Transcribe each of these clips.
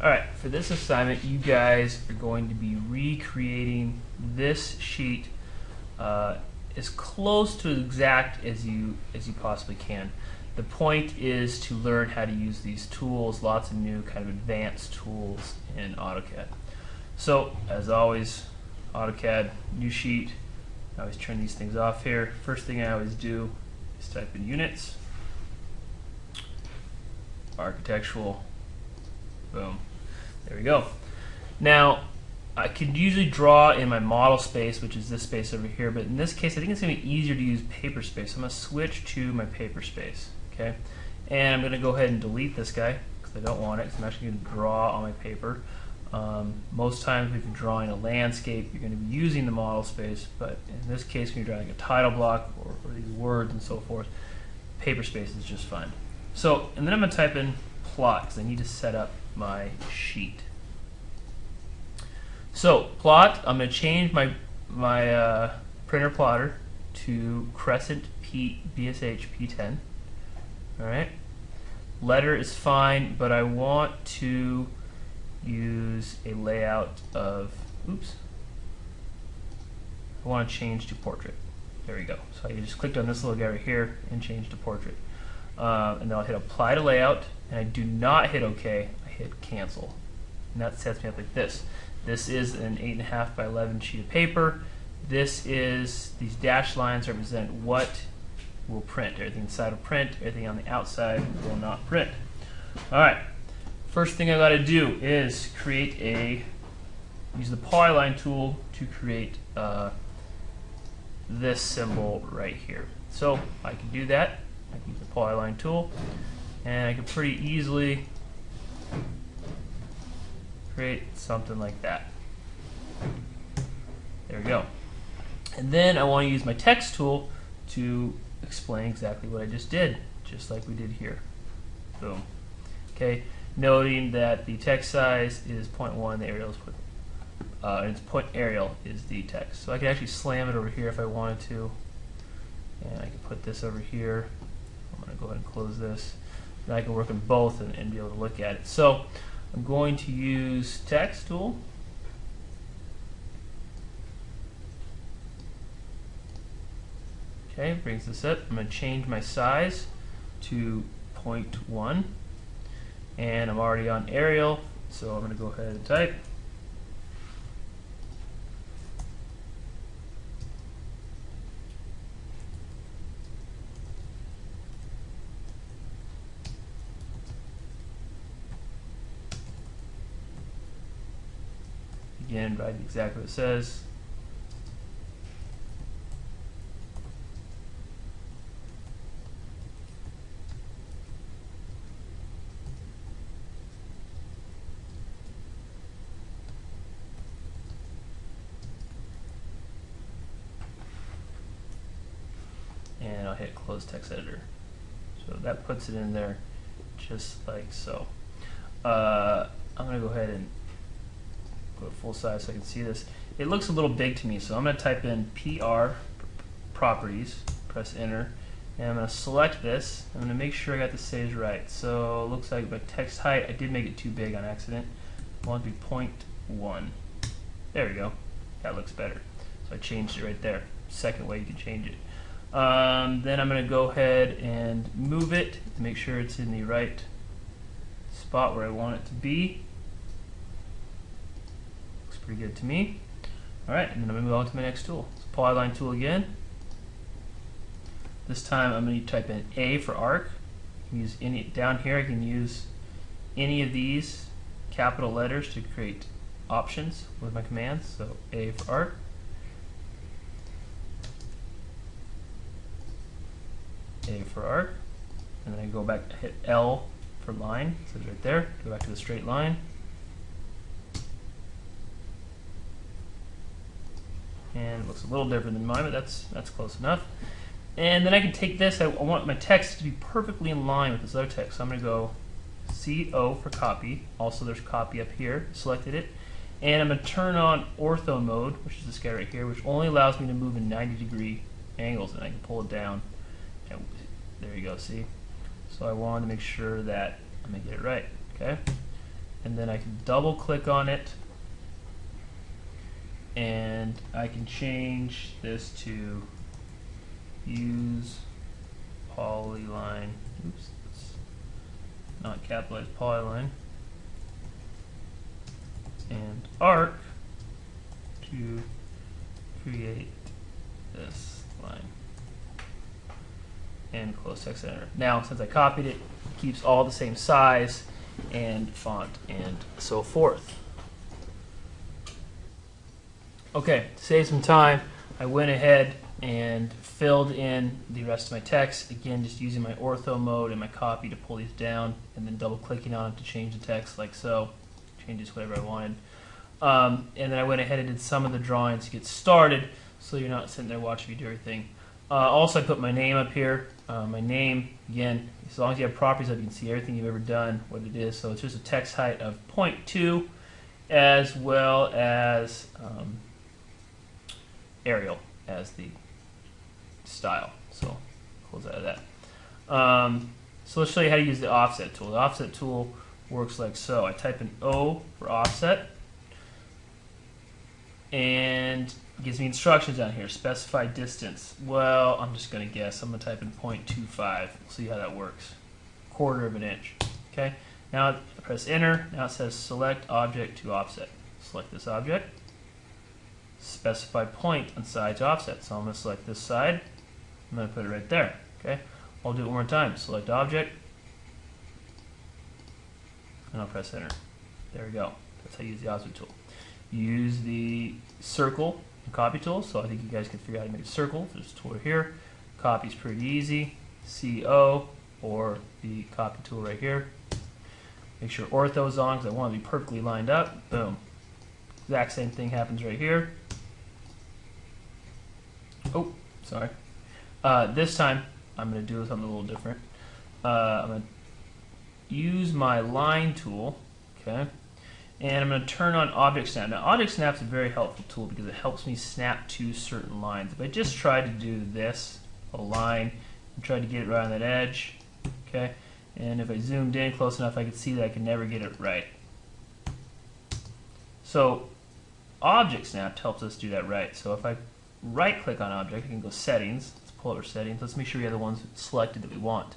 Alright, for this assignment you guys are going to be recreating this sheet as close to exact as you possibly can. The point is to learn how to use these tools, lots of new kind of advanced tools in AutoCAD. So as always, AutoCAD, new sheet, I always turn these things off here. First thing I always do is type in units, architectural, boom. There we go. Now, I could usually draw in my model space, which is this space over here, but in this case I think it's going to be easier to use paper space. So I'm going to switch to my paper space. Okay, and I'm going to go ahead and delete this guy because I don't want it, because I'm actually going to draw on my paper. Most times if you're drawing a landscape, you're going to be using the model space, but in this case when you're drawing a title block or these words and so forth, paper space is just fine. So, and then I'm going to type in plot because I need to set up my sheet. So plot, I'm going to change my printer plotter to Crescent BSH P10. Alright, letter is fine, but I want to use a layout of, oops, I want to change to portrait. There we go. So I just clicked on this little guy right here and changed to portrait. And then I'll hit apply to layout, and I do not hit OK, I hit cancel. And that sets me up like this. This is an 8.5 by 11 sheet of paper. This is, these dashed lines represent what will print. Everything inside will print, everything on the outside will not print. Alright, first thing I got to do is use the Polyline Tool to create this symbol right here. So I can do that. I can use the Polyline Tool, and I can pretty easily create something like that. There we go. And then I want to use my text tool to explain exactly what I just did, just like we did here. Boom. Okay, noting that the text size is 0.1, the Arial is Arial is the text. So I can actually slam it over here if I wanted to, and I can put this over here. I'm going to go ahead and close this. And I can work on both and be able to look at it. So I'm going to use text tool. Okay, brings this up. I'm going to change my size to 0.1, and I'm already on Arial, so I'm going to go ahead and type. Again, write exactly what it says. And I'll hit close text editor. So that puts it in there just like so. I'm going to go ahead and go full size so I can see this. It looks a little big to me, so I'm going to type in PR properties, press enter, and I'm going to select this. I'm going to make sure I got the size right. So it looks like my text height, I did make it too big on accident. I want it to be 0.1. There we go. That looks better. So I changed it right there. Second way you can change it. Then I'm going to go ahead and move it to make sure it's in the right spot where I want it to be. Looks pretty good to me. Alright, and then I'm going to move on to my next tool. It's Polyline Tool again. This time I'm going to type in A for arc. I can use any, down here I can use any of these capital letters to create options with my commands. So A for arc. A for arc, and then I go back to hit L for line, so it's right there, go back to the straight line, and it looks a little different than mine, but that's close enough. And then I can take this, I want my text to be perfectly in line with this other text, so I'm going to go CO for copy, also there's copy up here, selected it, and I'm going to turn on ortho mode, which is this guy right here, which only allows me to move in 90-degree angles, and I can pull it down. And there you go, see? So I wanted to make sure that I'm going to get it right, okay? and then I can double click on it, and I can change this to use polyline, oops, it's not capitalized, polyline, and arc to create this line, and close text editor. Now, since I copied it, it keeps all the same size and font and so forth. Okay, to save some time, I went ahead and filled in the rest of my text, again just using my ortho mode and my copy to pull these down, and then double clicking on it to change the text like so. Changes whatever I wanted. And then I went ahead and did some of the drawings to get started, so you're not sitting there watching me do everything. Also, I put my name up here. My name, again, as long as you have properties up, you can see everything you've ever done, what it is. So it's just a text height of 0.2, as well as Arial as the style. So close out of that. So let's show you how to use the offset tool. The offset tool works like so. I type in O for offset, and it gives me instructions down here. Specify distance. Well, I'm just going to guess. I'm going to type in 0.25. We'll see how that works. 1/4 of an inch. Okay. Now I press enter. Now it says select object to offset. Select this object. Specify point on side to offset. So I'm going to select this side. I'm going to put it right there. Okay. I'll do it one more time. Select object, and I'll press enter. There we go. That's how you use the offset tool. You use the circle and copy tool. So I think you guys can figure out how to make a circle. There's a tool here. Copy's pretty easy. CO or the copy tool right here. Make sure ortho is on because I want it to be perfectly lined up. Boom. Exact same thing happens right here. Oh, sorry. This time I'm going to do something a little different. I'm going to use my line tool, okay, and I'm going to turn on object snap. Now, object snap is a very helpful tool because it helps me snap to certain lines. If I just tried to do this, a line, and tried to get it right on that edge, okay, and if I zoomed in close enough, I could see that I could never get it right. So, object snap helps us do that right. So if I right-click on object, I can go settings. Let's pull up our settings. Let's make sure we have the ones selected that we want.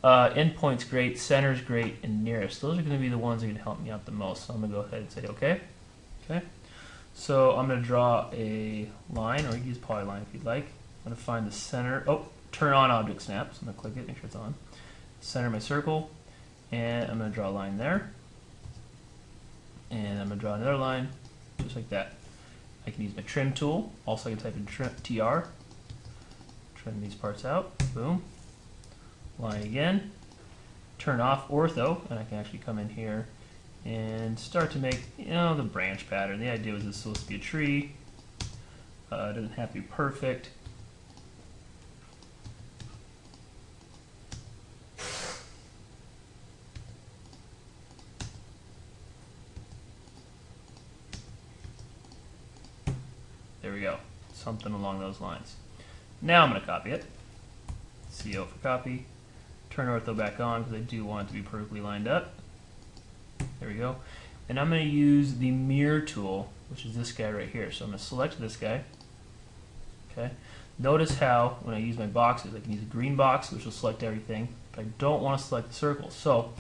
Endpoint's great, center's great, and nearest. Those are going to be the ones that are going to help me out the most. So I'm going to go ahead and say OK. Okay. So I'm going to draw a line, or you can use polyline if you'd like. I'm going to find the center. Oh, turn on object snap. So I'm going to click it, make sure it's on. Center my circle, and I'm going to draw a line there. And I'm going to draw another line, just like that. I can use my trim tool. Also, I can type in TR. Trim these parts out. Boom. Line again. Turn off ortho, and I can actually come in here and start to make, the branch pattern. The idea was it's supposed to be a tree. It doesn't have to be perfect. There we go. Something along those lines. Now I'm going to copy it. CO for copy. Turn ortho back on because I do want it to be perfectly lined up. There we go. And I'm going to use the mirror tool, which is this guy right here. So I'm going to select this guy. Okay. Notice how when I use my boxes, I can use a green box, which will select everything, but I don't want to select the circle. So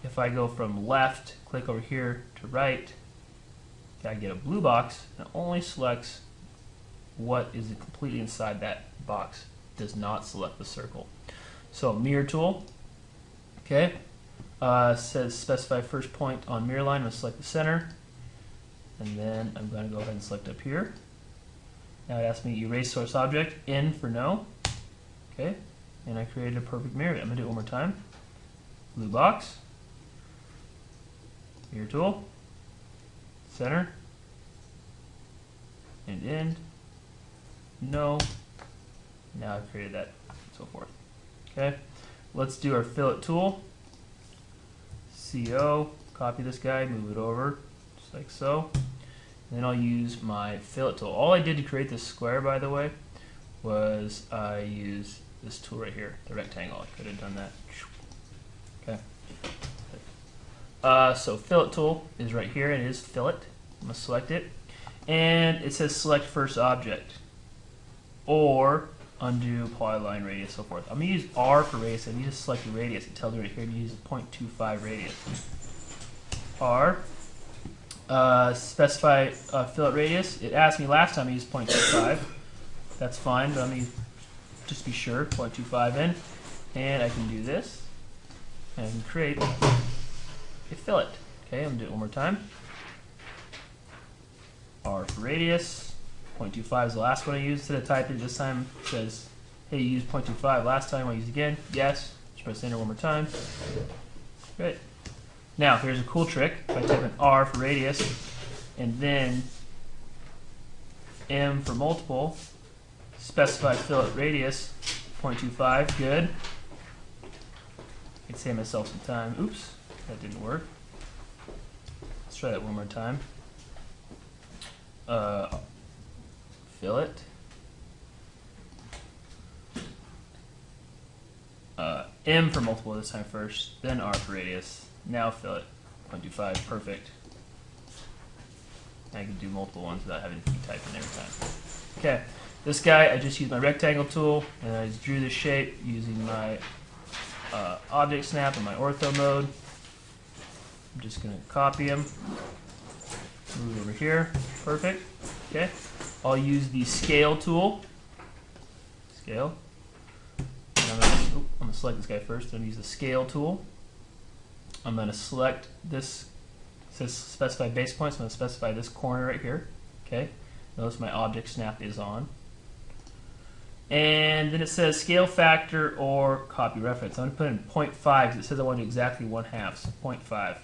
if I go from left, click over here to right, I get a blue box that only selects what is completely inside that box. It does not select the circle. So mirror tool, okay, says specify first point on mirror line. I'm going to select the center, and then I'm going to go ahead and select up here. Now it asks me erase source object, N for no, okay, and I created a perfect mirror. I'm going to do it one more time. Blue box, mirror tool, center, and end. No. Now I've created that, and so forth. Okay. Let's do our fillet tool. CO, copy this guy, move it over, just like so. And then I'll use my fillet tool. All I did to create this square, by the way, was I used this tool right here, the rectangle. I could have done that. Okay. So fillet tool is right here, and it is fillet. I'm going to select it. And it says select first object. Or undo polyline radius, so forth. I'm going to use R for radius. I need to select the radius. It tells me right here to use a 0.25 radius. R. Specify fillet radius. It asked me last time I used 0.25. That's fine, but I'm going to just be sure, 0.25 in. And I can do this. And I can create a fillet. Okay, I'm going to do it one more time. R for radius. 0.25 is the last one I used. Instead of typing, this time it says, hey, you used 0.25 last time. Want to use it again? Yes. Just press enter one more time. Great. Now, here's a cool trick. If I type in R for radius, and then M for multiple, specify fillet radius, 0.25, good. I can save myself some time. Oops, that didn't work. Let's try that one more time. Fillet. M for multiple this time first, then R for radius. Now fillet, 0.25, perfect. I can do multiple ones without having to keep typing every time. Okay, this guy, I just used my rectangle tool, and I just drew the shape using my object snap in my ortho mode. I'm just going to copy him, move over here, perfect. Okay, I'll use the scale tool. Scale. And I'm going to select this guy first. I'm going to use the scale tool. I'm going to select this. It says specify base points. I'm going to specify this corner right here. Okay. Notice my object snap is on. And then it says scale factor or copy reference. I'm going to put in 0.5 because it says I want to do exactly 1/2. So 0.5.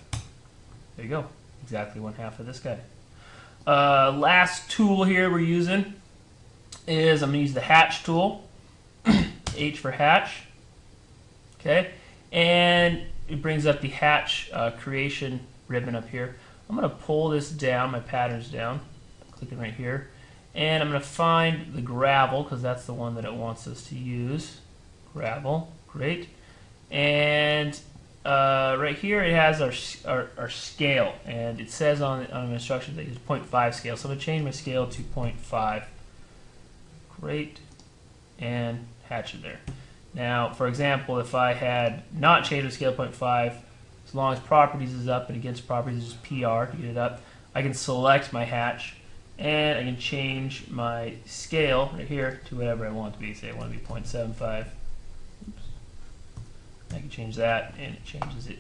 There you go. Exactly 1/2 of this guy. Last tool here we're using is I'm going to use the hatch tool. H for hatch. Okay. And it brings up the hatch creation ribbon up here. I'm going to pull this down, my patterns down, clicking right here, and I'm going to find the gravel because that's the one that it wants us to use. Gravel, great. And right here it has our scale, and it says on the instructions that it's 0.5 scale, so I'm going to change my scale to 0.5. Great, and hatch it there. Now, for example, if I had not changed the scale to 0.5, as long as properties is up and against properties is PR to get it up, I can select my hatch and I can change my scale right here to whatever I want it to be. Say I want to be 0.75. Oops. I can change that and it changes it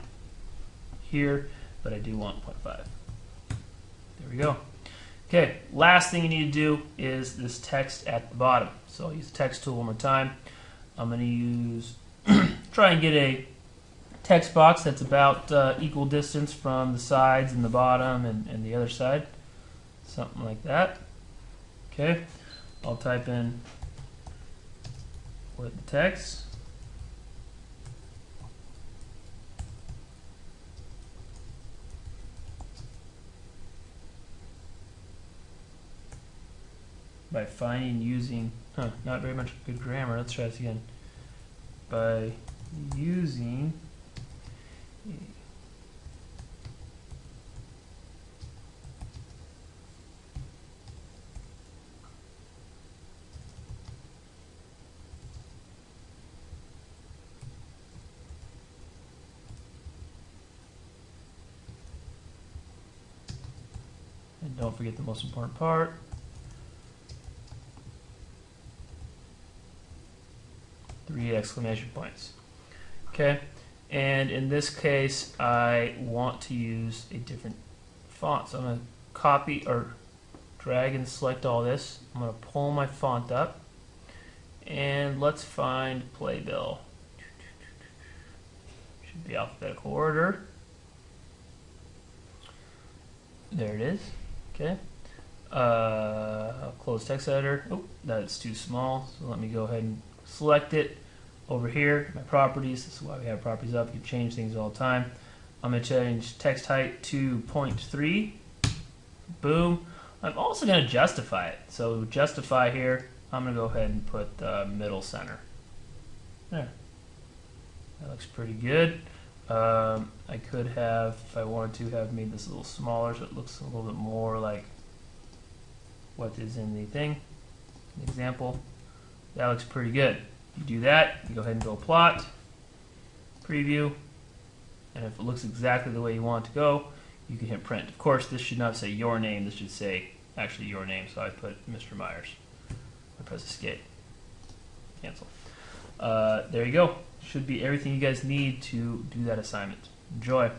here, but I do want 0.5. There we go. Okay, last thing you need to do is this text at the bottom. So I'll use the text tool one more time. I'm going to use, try and get a text box that's about equal distance from the sides and the bottom and the other side. Something like that. Okay, I'll type in with the text. By finding, using, not very much good grammar. Let's try this again. By using and don't forget the most important part. Three exclamation points. Okay, and in this case I want to use a different font, so I'm going to copy or drag and select all this. I'm going to pull my font up and let's find Playbill. Should be alphabetical order. There it is. Okay, I'll close text editor. Oh, that's too small, so let me go ahead and select it over here, my properties. This is why we have properties up. You can change things all the time. I'm going to change text height to 0.3. Boom. I'm also going to justify it. So justify here, I'm going to go ahead and put middle center. There. That looks pretty good. I could have, if I wanted to, have made this a little smaller so it looks a little bit more like what is in the thing, the example. That looks pretty good. You do that, you go ahead and go plot, preview, and if it looks exactly the way you want it to go, you can hit print. Of course, this should not say your name, this should say actually your name, so I put Mr. Meyers. I press escape, cancel. There you go. Should be everything you guys need to do that assignment. Enjoy.